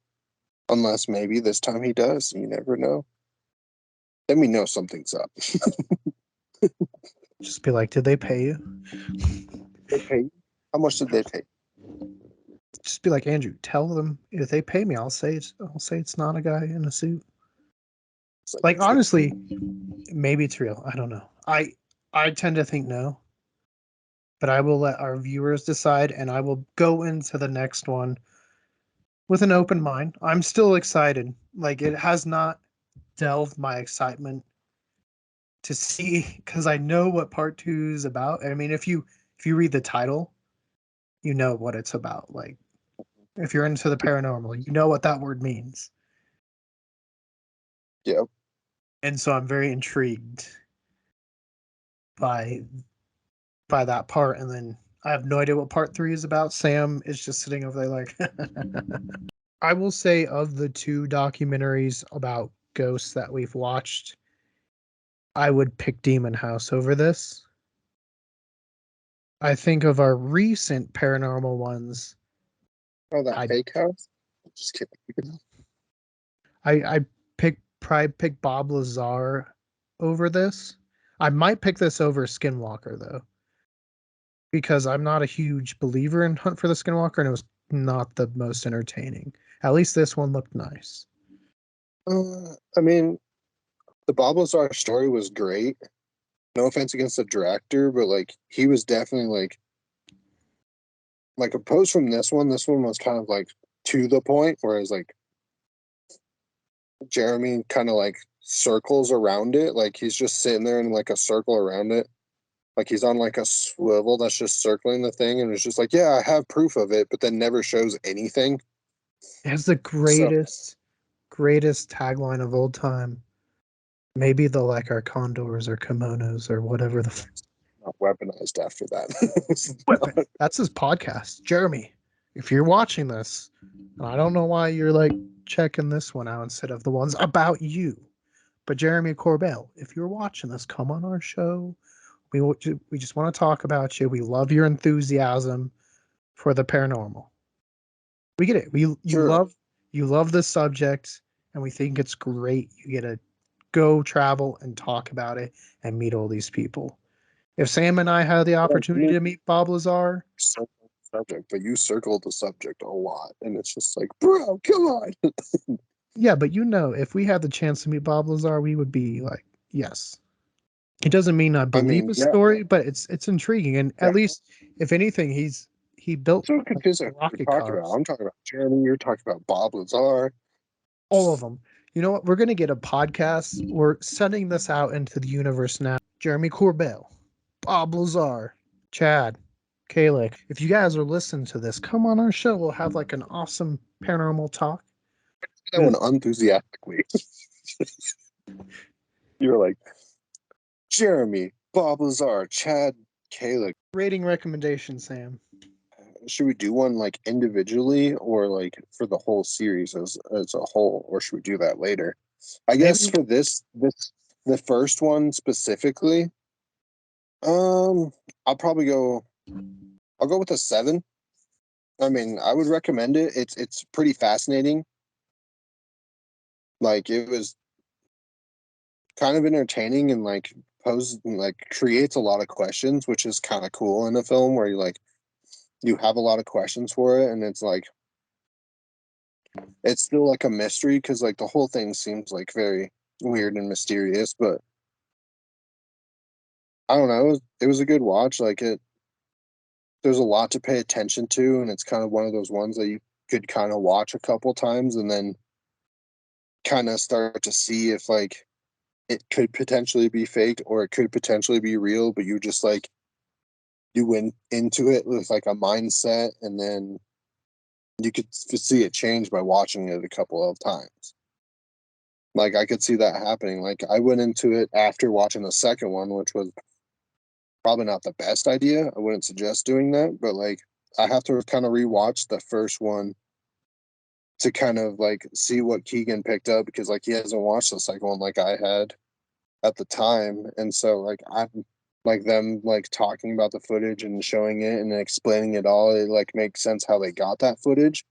unless maybe this time he does. You never know. Then we know something's up. Just be like, did they pay you? They pay. How much did they pay? Just be like, Andrew, tell them if they pay me, I'll say it's not a guy in a suit. It's like Like honestly, maybe it's real. I don't know. I tend to think no, but I will let our viewers decide, and I will go into the next one with an open mind. I'm still excited. Like it has not delved my excitement to see because I know what part two is about. I mean, if you read the title, you know what it's about. Like if you're into the paranormal, you know what that word means. yeah. And so I'm very intrigued by that part. And then I have no idea what part three is about. Sam is just sitting over there like I will say of the two documentaries about ghosts that we've watched, I would pick Demon House over this. I think of our recent paranormal ones, Oh, that I fake house. Just kidding. I pick probably pick Bob Lazar over this. I might pick this over Skinwalker though, because I'm not a huge believer in Hunt for the Skinwalker, and it was not the most entertaining. At least this one looked nice. I mean, the Bob Lazar story was great. No offense against the director, but like he was definitely like opposed from this one. This one was kind of like to the point, whereas like Jeremy kind of like circles around it. Like he's just sitting there in like a circle around it. Like he's on like a swivel that's just circling the thing, and it's just like, yeah, I have proof of it, but then never shows anything. It has the So greatest tagline of old time. Maybe they'll like our condors or kimonos or whatever the not weaponized after that. weapon. That's his podcast. Jeremy, if you're watching this, and I don't know why you're like checking this one out instead of the ones about you, but Jeremy Corbell, if you're watching this, come on our show. We just want to talk about you. We love your enthusiasm for the paranormal. We get it. We Sure. you love this subject, and we think it's great. You get to go travel and talk about it and meet all these people. If Sam and I had the opportunity You to meet Bob Lazar, circled the subject, but you circled the subject a lot, and it's just like, bro, come on. yeah, but if we had the chance to meet Bob Lazar, we would be like, yes. It doesn't mean I I believe mean, his yeah, story, but it's intriguing, and yeah. at least if anything, he built So like confused the at who you're rocket talking about. cars, I'm talking about Jeremy. You're talking about Bob Lazar. all of them. You know what? We're gonna get a podcast. We're sending this out into the universe now. Jeremy Corbell, Bob Lazar, Chad, Kalik. If you guys are listening to this, come on our show. We'll have like an awesome paranormal talk. That one With enthusiastically. You're like Jeremy, Bob Lazar, Chad, Kayla. rating recommendation, Sam. Should we do one like individually or like for the whole series as a whole, or should we do that later? I guess Maybe for this the first one specifically, um, I'll probably go. I'll go with a 7. I mean, I would recommend it. It's pretty fascinating. Like it was kind of entertaining and like poses like creates a lot of questions, which is kind of cool in a film where you have a lot of questions for it, and it's still like a mystery because like the whole thing seems like very weird and mysterious. But I don't know. It was a good watch. Like it, there's a lot to pay attention to, and it's kind of one of those ones that you could kind of watch a couple times and then kind of start to see if like it could potentially be fake or it could potentially be real, but you just like you went into it with like a mindset, and then you could see it change by watching it a couple of times. Like I could see that happening. Like I went into it after watching the second one, which was probably not the best idea. I wouldn't suggest doing that, but like I have to kind of rewatch the first one to kind of like see what Keegan picked up because like he hasn't watched the second one like I had at the time. And so like I'm like them like talking about the footage and showing it and explaining it all, it like makes sense how they got that footage.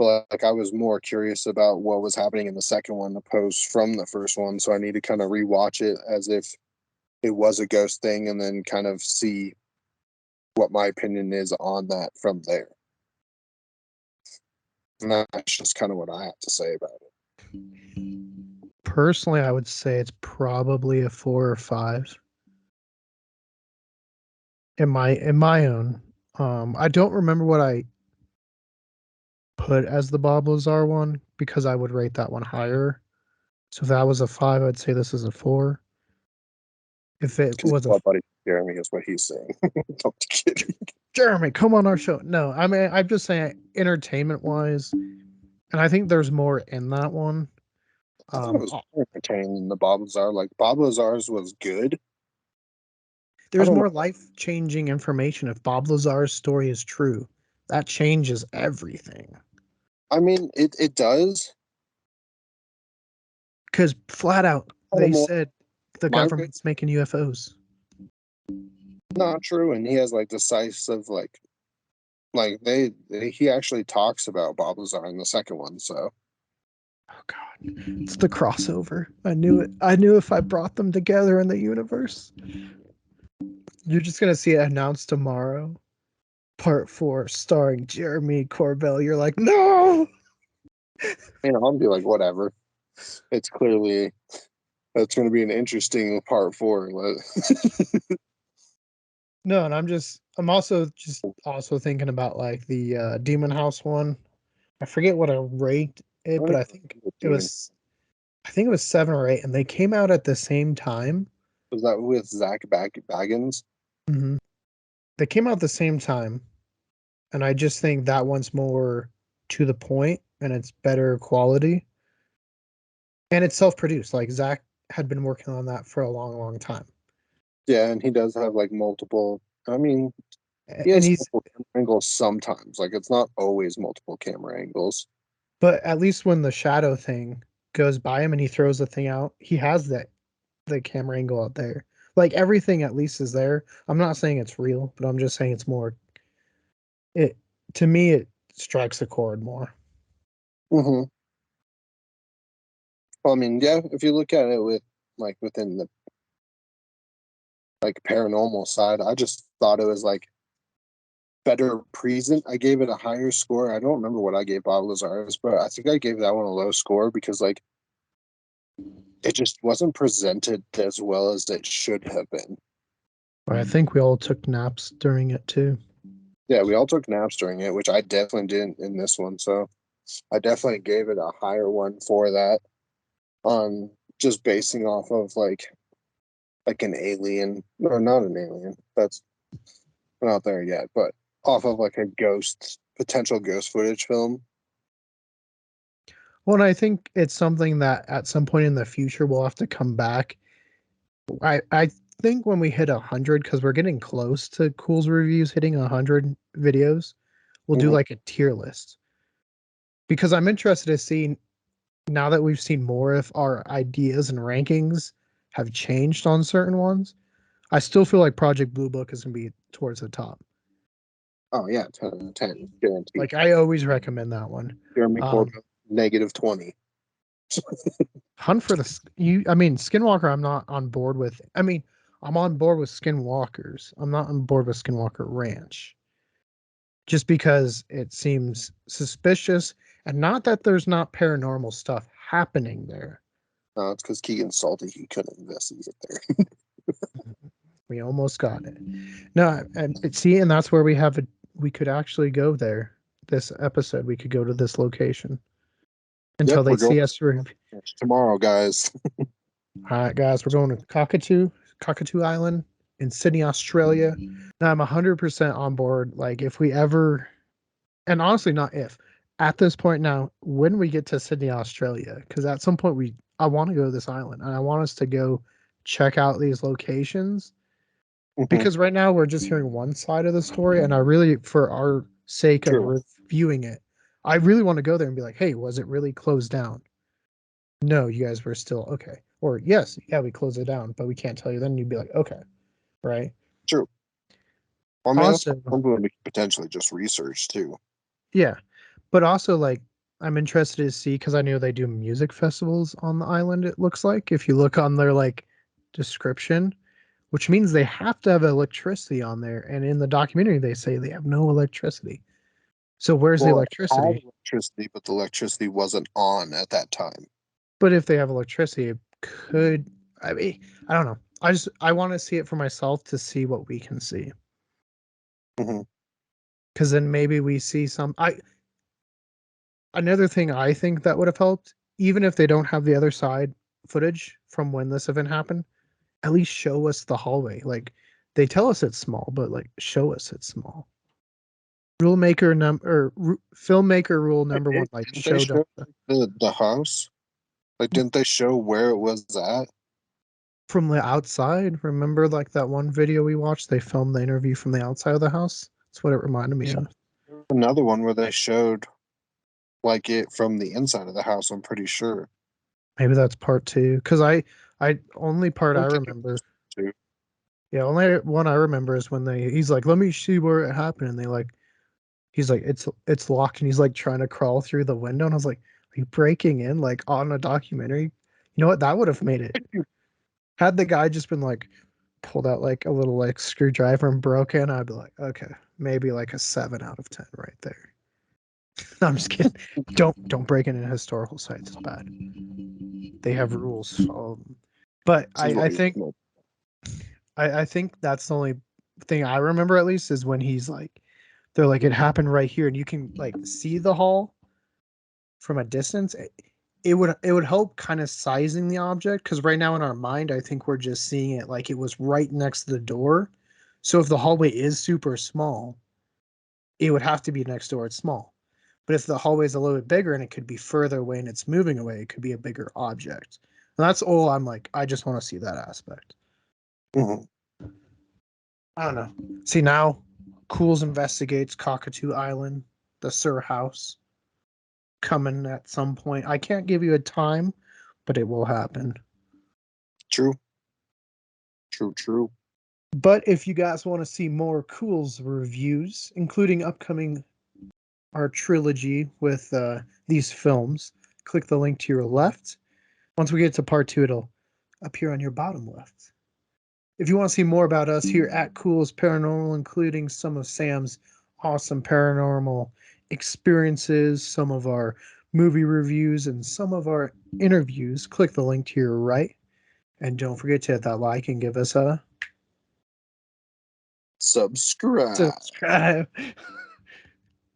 But like I was more curious about what was happening in the second one opposed from the first one. So I need to kind of rewatch it as if it was a ghost thing and then kind of see what my opinion is on that from there. And that's just kind of what I have to say about it. Personally, I would say it's probably a 4 or 5 in my own. I don't remember what I put as the Bob Lazar one because I would rate that one higher. So if that was a 5, I'd say this is a 4. If it Because was a my buddy Jeremy is what he's saying. I'm just kidding. Jeremy, come on our show. No, I mean I'm just saying entertainment wise, and I think there's more in that one. I thought it was more entertaining than the Bob Lazar. Like Bob Lazar's was good. I There's don't know. more life changing information if Bob Lazar's story is true. That changes everything. I mean, it does. Because flat out, Kind of they more said the my way, government's making UFOs. not true. And he has like decisive like he actually talks about Bob Lazar in the second one. So Oh God, it's the crossover. I knew it. I knew if I brought them together in the universe, you're just gonna see it announced tomorrow. Part 4, starring Jeremy Corbell. You're like, no. I'll be like, whatever. It's clearly that's going to be an interesting part 4. No, and I'm also thinking about like the Demon House one. I forget what I ranked it, but Demon. I think it was 7 or 8, and they came out at the same time. Was that with Zach Baggins? hmm They came out at the same time, and I just think that one's more to the point and it's better quality and it's self-produced. Like Zach had been working on that for a long, long time. Yeah, and he does have like multiple. I mean, he And has he's multiple camera angles sometimes. Like it's not always multiple camera angles. but at least when the shadow thing goes by him and he throws the thing out, he has that the camera angle out there. Like everything at least is there. I'm not saying it's real, but I'm just saying it's more it to me it strikes a chord more. Hmm. Well, I mean, yeah, if you look at it with like within the like paranormal side, I just thought it was like better present. I gave it a higher score. I don't remember what I gave Bob Lazarus, but I think I gave that one a low score because like it just wasn't presented as well as it should have been. But I think we all took naps during it too. Yeah, we all took naps during it, which I definitely didn't in this one. So I definitely gave it a higher one for that. Just basing off of like an alien or not an alien. That's not there yet, but off of like a ghost potential ghost footage film. Well, and I think it's something that at some point in the future we'll have to come back. I think when we hit 100, because we're getting close to Cool's reviews hitting 100 videos, we'll do Mhm. like a tier list. Because I'm interested to see now that we've seen more if our ideas and rankings have changed on certain ones. I still feel like Project Blue Book is gonna be towards the top. Oh yeah, 10 guaranteed. Like I always recommend that one. Jeremy Um, Corbyn -20. Hunt for the you. I mean, Skinwalker. I'm not on board with. I mean, I'm on board with Skinwalkers. I'm not on board with Skinwalker Ranch, just because it seems suspicious, and not that there's not paranormal stuff happening there. No, it's because Keegan's salty. He couldn't investigate there. We almost got it. No, and see, and that's where we have it. We could actually go there. This episode, we could go to this location Yep, until they we're going see us. tomorrow, guys. All right, guys, we're going to Cockatoo Island in Sydney, Australia. Now, I'm 100% on board. Like, if we ever, and honestly, not if, at this point now, when we get to Sydney, Australia, because at some point I want to go to this island and I want us to go check out these locations. Hmm. Because right now we're just hearing one side of the story, and I really, for our sake of True. reviewing it, I really want to go there and be like, hey, was it really closed down? No, you guys were still okay. Or yes, yeah, we closed it down, but we can't tell you. Then you'd be like, okay, right? True. Well, I mean, that's Also, something we could potentially just research too. yeah, but also like I'm interested to see because I know they do music festivals on the island. It looks like if you look on their like description, which means they have to have electricity on there. And in the documentary, they say they have no electricity. So where's the Well, it had electricity? electricity, but the electricity wasn't on at that time. But if they have electricity, it could. I mean, I don't know. I want to see it for myself to see what we can see. Hmm. Because then maybe we see some. I Another thing I think that would have helped, even if they don't have the other side footage from when this event happened, at least show us the hallway. Like they tell us it's small, but like show us it's small. Filmmaker rule number one, like Didn't they show them show the house? Like, didn't they show where it was at? from the outside. Remember, like that one video we watched, they filmed the interview from the outside of the house. That's what it reminded me Yeah. of. Another one where they showed like it from the inside of the house. I'm pretty sure. Maybe that's part two. Because I only part I I don't think it remember. was two. Yeah, only one I remember is when he's like, let me see where it happened, and they like he's like, it's locked, and he's like trying to crawl through the window, and I was like, are you breaking in like on a documentary? You know what? That would have made it. Had the guy just been like pulled out like a little like screwdriver and broken, I'd be like, okay, maybe like a 7 out of 10 right there. No, I'm just kidding. Don't break into historical sites. It's bad. They have rules. But This is what we. I think that's the only thing I remember at least is when he's like, they're like, it happened right here, and you can like see the hall from a distance. It would help kind of sizing the object because right now in our mind, I think we're just seeing it like it was right next to the door. So if the hallway is super small, it would have to be next door. It's small. But if the hallway is a little bit bigger and it could be further away and it's moving away, it could be a bigger object. And that's all I'm like, I just want to see that aspect. Mhm. I don't know. See now, Cools investigates Cockatoo Island, the Sur House, coming at some point. I can't give you a time, but it will happen. True. True. True. But if you guys want to see more Cools reviews, including upcoming our trilogy with these films, click the link to your left. Once we get to part two, it'll appear on your bottom left. If you want to see more about us here at Cool's Paranormal, including some of Sam's awesome paranormal experiences, some of our movie reviews, and some of our interviews, click the link to your right. And don't forget to hit that like and give us a Subscribe. subscribe.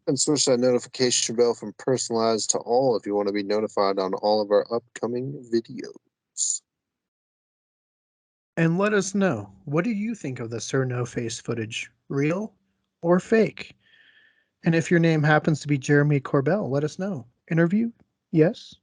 And switch that notification bell from personalized to all if you want to be notified on all of our upcoming videos. And let us know, what do you think of the Sir No Face footage? Real or fake? And if your name happens to be Jeremy Corbell, let us know. Interview? Yes